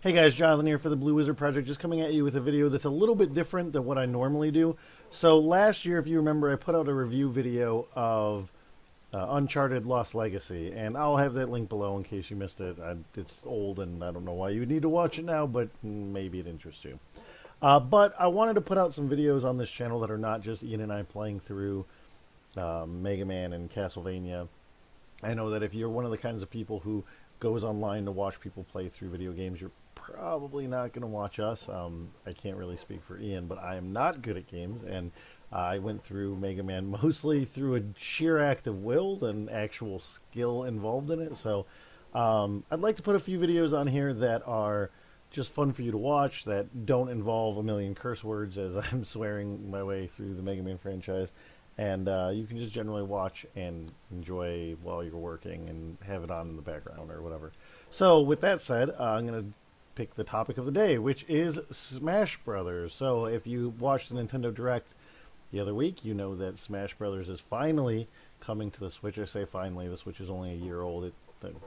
Hey guys, Jonathan here for the Blue Wizard Project, just coming at you with a video that's a little bit different than what I normally do. So last year, if you remember, I put out a review video of Uncharted Lost Legacy, and I'll have that link below in case you missed it. It's old, and I don't know why you would need to watch it now, but maybe it interests you. But I wanted to put out some videos on this channel that are not just Ian and I playing through Mega Man and Castlevania. I know that if you're one of the kinds of people who goes online to watch people play through video games, you're probably not going to watch us. I can't really speak for Ian, but I am not good at games, and I went through Mega Man mostly through a sheer act of will than actual skill involved in it. So I'd like to put a few videos on here that are just fun for you to watch, that don't involve a million curse words as I'm swearing my way through the Mega Man franchise. And you can just generally watch and enjoy while you're working and have it on in the background or whatever. So with that said, I'm going to pick the topic of the day, which is Smash Brothers. So if you watched the Nintendo Direct the other week, you know that Smash Brothers is finally coming to the Switch. I say finally, the Switch is only a year old. It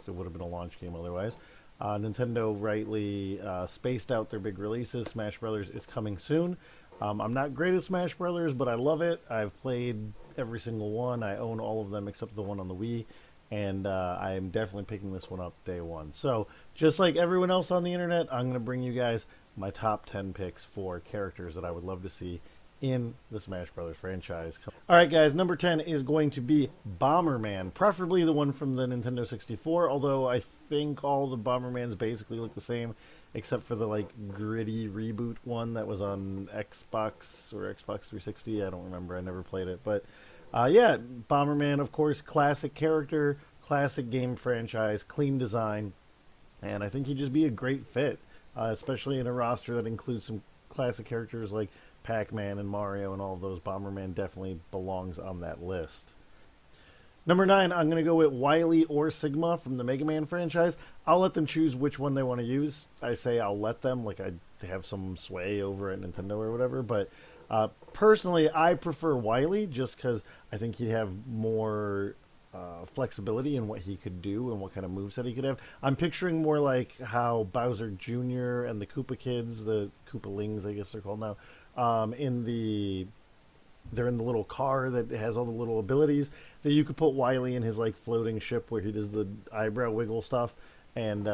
would have been a launch game otherwise. Nintendo rightly spaced out their big releases. Smash Brothers is coming soon. I'm not great at Smash Brothers, but I love it. I've played every single one. I own all of them except the one on the Wii, and I am definitely picking this one up day one. So just like everyone else on the internet, I'm going to bring you guys my top 10 picks for characters that I would love to see in the Smash Brothers franchise. Alright guys, number 10 is going to be Bomberman, preferably the one from the Nintendo 64, although I think all the Bombermans basically look the same, except for the like gritty reboot one that was on Xbox or Xbox 360. I don't remember, I never played it, but yeah, Bomberman, of course, classic character, classic game franchise, clean design, and I think he'd just be a great fit, especially in a roster that includes some classic characters like Pac-Man and Mario and all of those. Bomberman definitely belongs on that list. Number 9, I'm going to go with Wiley or Sigma from the Mega Man franchise. I'll let them choose which one they want to use. I say I'll let them, like I have some sway over at Nintendo or whatever, but personally I prefer Wiley just because I think he'd have more flexibility in what he could do and what kind of moveset he could have. I'm picturing more like how Bowser Jr. and the Koopa Kids, the Koopalings I guess they're called now, they're in the little car that has all the little abilities, that you could put Wiley in his like floating ship where he does the eyebrow wiggle stuff, and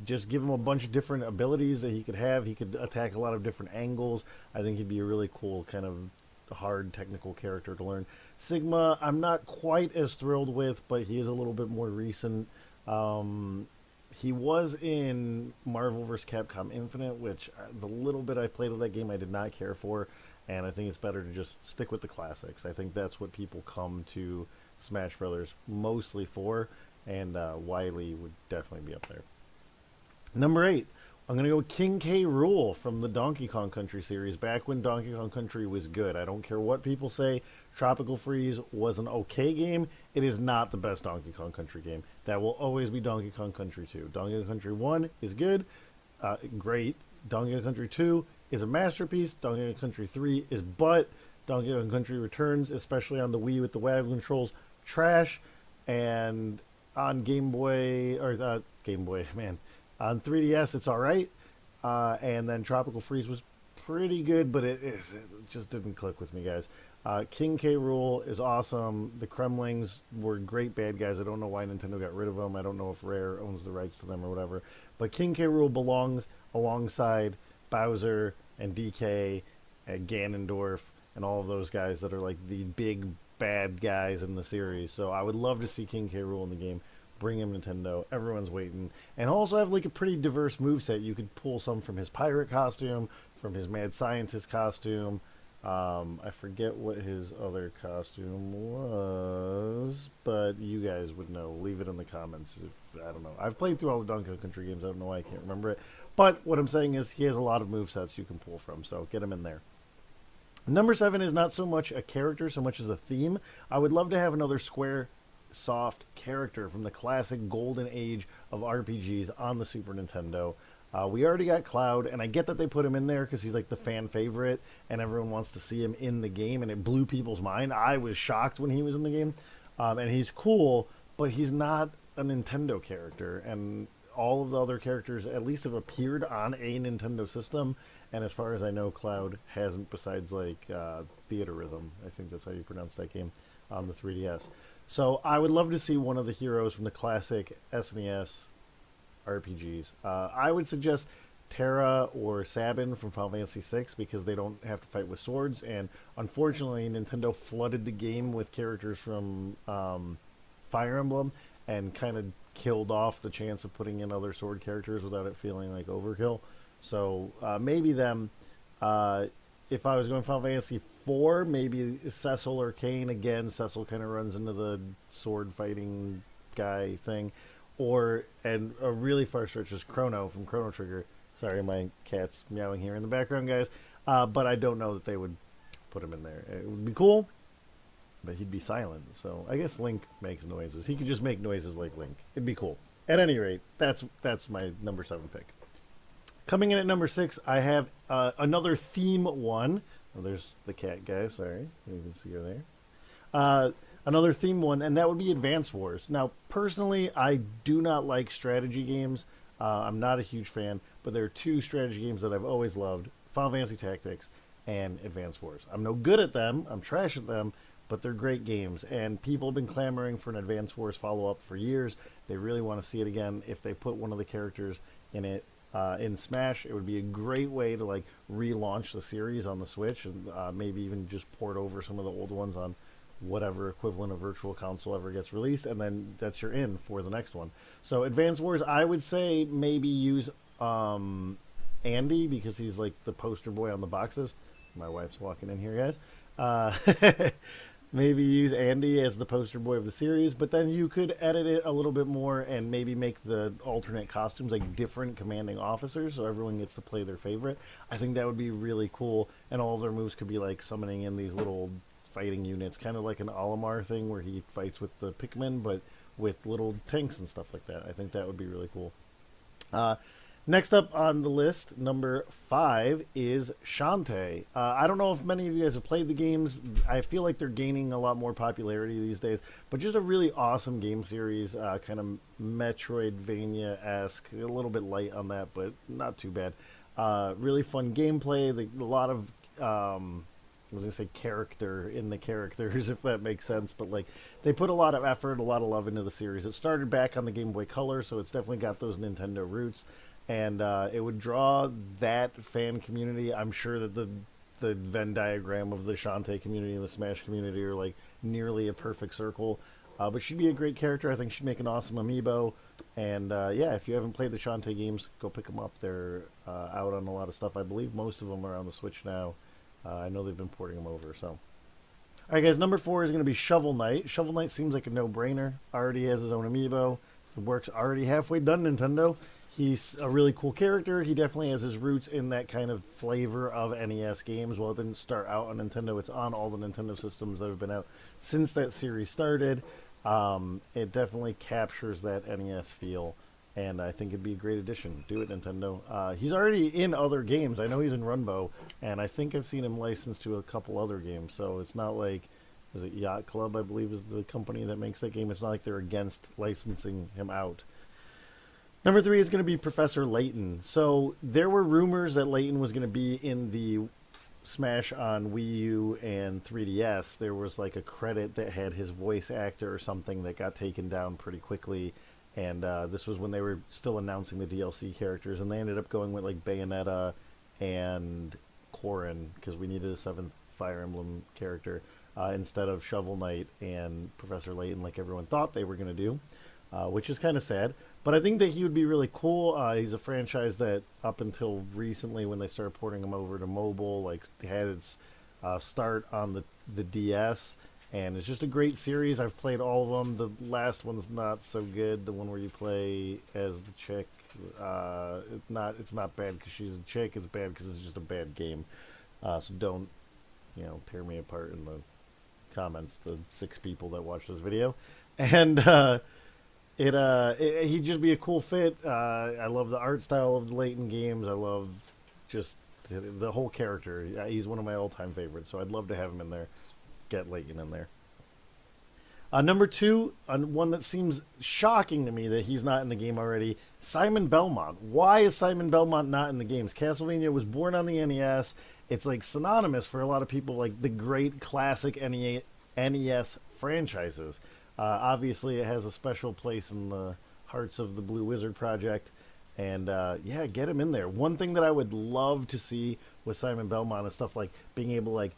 just give him a bunch of different abilities that he could have. He could attack a lot of different angles. I think he'd be a really cool kind of hard technical character to learn. Sigma, I'm not quite as thrilled with, but he is a little bit more recent. He was in Marvel vs. Capcom Infinite, which the little bit I played of that game I did not care for, and I think it's better to just stick with the classics. I think that's what people come to Smash Brothers mostly for, and Wiley would definitely be up there. Number 8, I'm going to go with King K. Rool from the Donkey Kong Country series, back when Donkey Kong Country was good. I don't care what people say, Tropical Freeze was an okay game. It is not the best Donkey Kong Country game. That will always be Donkey Kong Country 2. Donkey Kong Country 1 is good, great. Donkey Kong Country 2 is a masterpiece. Donkey Kong Country 3 is butt. Donkey Kong Country Returns, especially on the Wii with the wagon controls, trash. And on Game Boy, or Game Boy, man, on 3DS, it's all right. And then Tropical Freeze was pretty good, but it just didn't click with me, guys. King K. Rool is awesome. The Kremlings were great bad guys. I don't know why Nintendo got rid of them. I don't know if Rare owns the rights to them or whatever. But King K. Rool belongs alongside Bowser and DK and Ganondorf and all of those guys that are like the big bad guys in the series. So I would love to see King K. Rool in the game. Bring him, Nintendo. Everyone's waiting. And also have like a pretty diverse moveset. You could pull some from his pirate costume, from his mad scientist costume. I forget what his other costume was, but you guys would know. Leave it in the comments. I don't know. I've played through all the Donkey Kong Country games. I don't know why I can't remember it. But what I'm saying is he has a lot of movesets you can pull from, so get him in there. Number 7 is not so much a character so much as a theme. I would love to have another Square Soft character from the classic golden age of RPGs on the Super Nintendo. We already got Cloud, and I get that they put him in there because he's like the fan favorite, and everyone wants to see him in the game, and it blew people's mind. I was shocked when he was in the game, and he's cool, but he's not a Nintendo character, and all of the other characters at least have appeared on a Nintendo system, and as far as I know, Cloud hasn't. Besides like Theater Rhythm, I think that's how you pronounce that game on the 3DS. So I would love to see one of the heroes from the classic SNES RPGs. I would suggest Terra or Sabin from Final Fantasy VI because they don't have to fight with swords. And unfortunately, Nintendo flooded the game with characters from Fire Emblem and kind of killed off the chance of putting in other sword characters without it feeling like overkill. So maybe them. If I was going Final Fantasy IV, maybe Cecil or Kane. Again, Cecil kind of runs into the sword fighting guy thing. And a really far stretch is Chrono from Chrono Trigger. Sorry, my cat's meowing here in the background, guys. But I don't know that they would put him in there. It would be cool, but he'd be silent. So I guess Link makes noises. He could just make noises like Link. It'd be cool. At any rate, that's my number 7 pick. Coming in at number 6, I have another theme one. Oh, there's the cat guy. Sorry, you can see her there. Another theme one, and that would be Advance Wars. Now, personally, I do not like strategy games. I'm not a huge fan, but there are 2 strategy games that I've always loved: Final Fantasy Tactics and Advance Wars. I'm no good at them. I'm trash at them, but they're great games, and people have been clamoring for an Advance Wars follow-up for years. They really want to see it again. If they put one of the characters in it, in Smash, it would be a great way to like relaunch the series on the Switch, and maybe even just port over some of the old ones on whatever equivalent of Virtual Console ever gets released, and then that's your in for the next one. So Advance Wars, I would say maybe use Andy, because he's like the poster boy on the boxes. My wife's walking in here, guys. Maybe use Andy as the poster boy of the series, but then you could edit it a little bit more and maybe make the alternate costumes like different commanding officers so everyone gets to play their favorite. I think that would be really cool, and all of their moves could be like summoning in these little fighting units, kind of like an Olimar thing where he fights with the Pikmin, but with little tanks and stuff like that. I think that would be really cool. Next up on the list, number 5, is Shantae. I don't know if many of you guys have played the games. I feel like they're gaining a lot more popularity these days, but just a really awesome game series, kind of Metroidvania-esque, a little bit light on that, but not too bad. Really fun gameplay, a lot of I was going to say character in the characters, if that makes sense, but like they put a lot of effort, a lot of love into the series. It started back on the Game Boy Color, so it's definitely got those Nintendo roots, and it would draw that fan community. I'm sure that the Venn diagram of the Shantae community and the Smash community are like nearly a perfect circle, but she'd be a great character. I think she'd make an awesome amiibo, and yeah, if you haven't played the Shantae games, go pick them up. They're out on a lot of stuff. I believe most of them are on the Switch now. I know they've been porting them over, so. All right, guys, number 4 is going to be Shovel Knight. Shovel Knight seems like a no-brainer. Already has his own amiibo. The work's already halfway done, Nintendo. He's a really cool character. He definitely has his roots in that kind of flavor of NES games. Well, it didn't start out on Nintendo. It's on all the Nintendo systems that have been out since that series started. It definitely captures that NES feel, and I think it'd be a great addition. Do it, Nintendo. He's already in other games. I know he's in Runbow, and I think I've seen him licensed to a couple other games. So it's not like, is it Yacht Club, I believe, is the company that makes that game. It's not like they're against licensing him out. Number 3 is going to be Professor Layton. So there were rumors that Layton was going to be in the Smash on Wii U and 3DS. There was like a credit that had his voice actor or something that got taken down pretty quickly. And this was when they were still announcing the DLC characters, and they ended up going with like Bayonetta and Corrin because we needed a 7th Fire Emblem character instead of Shovel Knight and Professor Layton like everyone thought they were going to do, which is kind of sad. But I think that he would be really cool. He's a franchise that up until recently, when they started porting him over to mobile, like had its start on the DS. And it's just a great series. I've played all of them. The last one's not so good. The one where you play as the chick. It's not bad because she's a chick. It's bad because it's just a bad game. So don't, tear me apart in the comments. The 6 people that watch this video, and he'd just be a cool fit. I love the art style of the Layton games. I love just the whole character. He's one of my all-time favorites. So I'd love to have him in there. Get Layton in there. Number two, one that seems shocking to me that he's not in the game already, Simon Belmont. Why is Simon Belmont not in the games? Castlevania was born on the NES. It's like synonymous for a lot of people, like the great classic NES franchises. Obviously, it has a special place in the hearts of the Blue Wizard Project. And yeah, get him in there. One thing that I would love to see with Simon Belmont is stuff like being able to like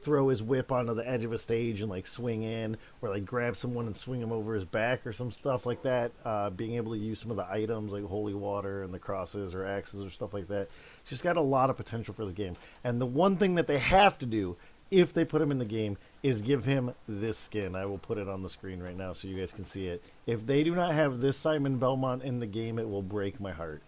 throw his whip onto the edge of a stage and like swing in, or like grab someone and swing him over his back or some stuff like that. Being able to use some of the items like holy water and the crosses or axes or stuff like that. Just got a lot of potential for the game. And the one thing that they have to do if they put him in the game is give him this skin. I will put it on the screen right now so you guys can see it. If they do not have this Simon Belmont in the game, it will break my heart.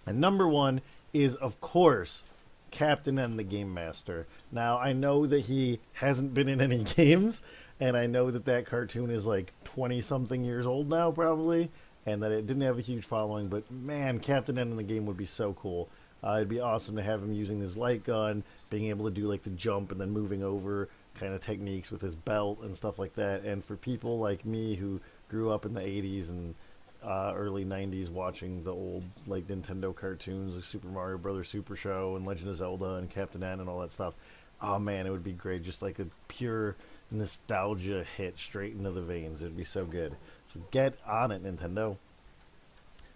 And number one is, of course, Captain N, the Game Master. Now, I know that he hasn't been in any games, and I know that that cartoon is like 20-something years old now, probably, and that it didn't have a huge following, but man, Captain N in the game would be so cool. It'd be awesome to have him using his light gun, being able to do like the jump and then moving over kind of techniques with his belt and stuff like that. And for people like me who grew up in the 80s and early 90s watching the old like Nintendo cartoons like Super Mario Brothers Super Show and Legend of Zelda and Captain N and all that stuff, oh man, it would be great. Just like a pure nostalgia hit straight into the veins. It'd be so good. So get on it, Nintendo.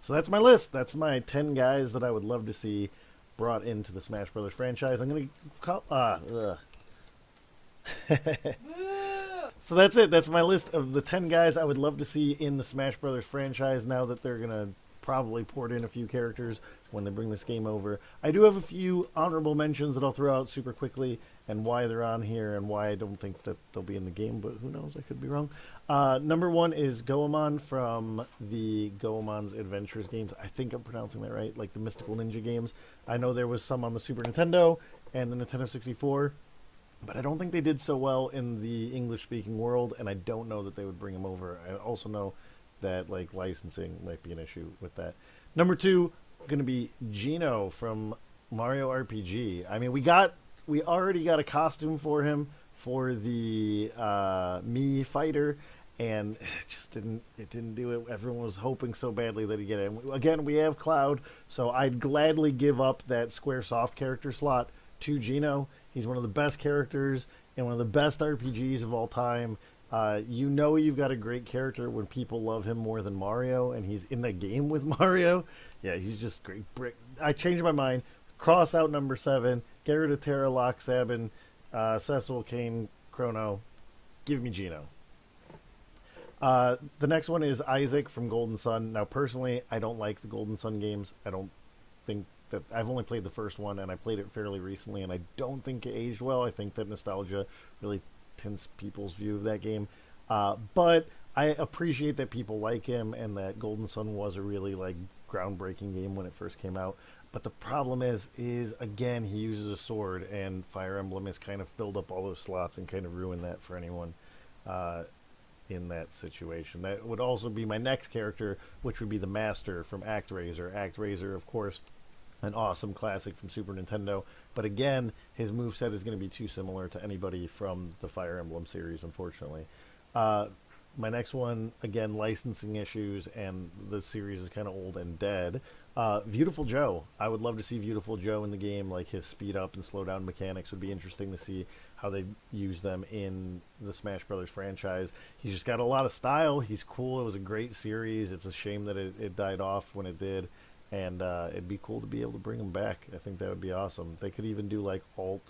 So that's my list. That's my 10 guys that I would love to see brought into the Smash Brothers franchise. I'm going to call... So that's it. That's my list of the 10 guys I would love to see in the Smash Brothers franchise now that they're going to probably port in a few characters when they bring this game over. I do have a few honorable mentions that I'll throw out super quickly and why they're on here and why I don't think that they'll be in the game, but who knows? I could be wrong. Number one is Goemon from the Goemon's Adventures games. I think I'm pronouncing that right, like the Mystical Ninja games. I know there was some on the Super Nintendo and the Nintendo 64, but I don't think they did so well in the English-speaking world, and I don't know that they would bring them over. I also know that like licensing might be an issue with that. Number two, going to be Geno from Mario RPG. I mean, we already got a costume for him for the Mii fighter, and it didn't do it. Everyone was hoping so badly that he'd get it. And again, we have Cloud, so I'd gladly give up that Squaresoft character slot to Geno. He's one of the best characters and one of the best RPGs of all time. You know you've got a great character when people love him more than Mario, and he's in the game with Mario. Yeah, he's just great. I changed my mind. Cross out number 7. Get rid of Terra, Locke, Sabin, Cecil, Kane, Chrono. Give me Geno. The next one is Isaac from Golden Sun. Now, personally, I don't like the Golden Sun games. I don't think that... I've only played the first one, and I played it fairly recently, and I don't think it aged well. I think that nostalgia really tints people's view of that game. But I appreciate that people like him, and that Golden Sun was a really, like, groundbreaking game when it first came out. But the problem is again, he uses a sword, and Fire Emblem has kind of filled up all those slots and kind of ruined that for anyone in that situation. That would also be my next character, which would be the Master from ActRaiser. ActRaiser, of course, an awesome classic from Super Nintendo. But again, his moveset is going to be too similar to anybody from the Fire Emblem series, unfortunately. My next one, again, licensing issues, and the series is kind of old and dead. Beautiful Joe. I would love to see Beautiful Joe in the game. Like, his speed up and slow down mechanics would be interesting to see how they use them in the Smash Brothers franchise. He's just got a lot of style. He's cool. It was a great series. It's a shame that it died off when it did. And it'd be cool to be able to bring him back. I think that would be awesome. They could even do, like, alt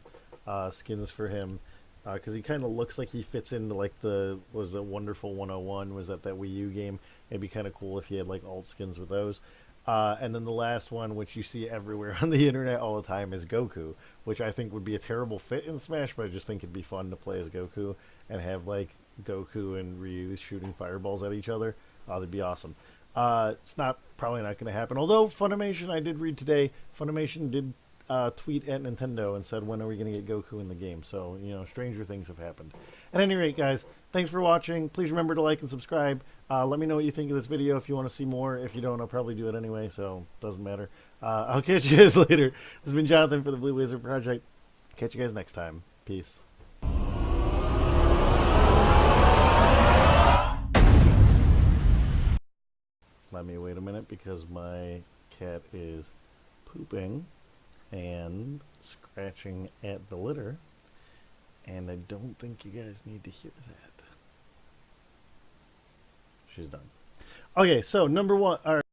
skins for him. Because he kind of looks like he fits into, like, was it Wonderful 101? Was that Wii U game? It'd be kind of cool if he had, like, alt skins with those. And then the last one, which you see everywhere on the internet all the time, is Goku, which I think would be a terrible fit in Smash, but I just think it'd be fun to play as Goku and have, like, Goku and Ryu shooting fireballs at each other. That'd be awesome. It's probably not going to happen. Although Funimation, I did read today, Funimation did tweet at Nintendo and said, when are we going to get Goku in the game? So, you know, stranger things have happened. At any rate, guys, thanks for watching. Please remember to like and subscribe. Let me know what you think of this video if you want to see more. If you don't, I'll probably do it anyway, so it doesn't matter. I'll catch you guys later. This has been Jonathan for the Blue Wizard Project. Catch you guys next time. Peace. Let me wait a minute because my cat is pooping and scratching at the litter, and I don't think you guys need to hear that. She's done. Okay, so number one. All right.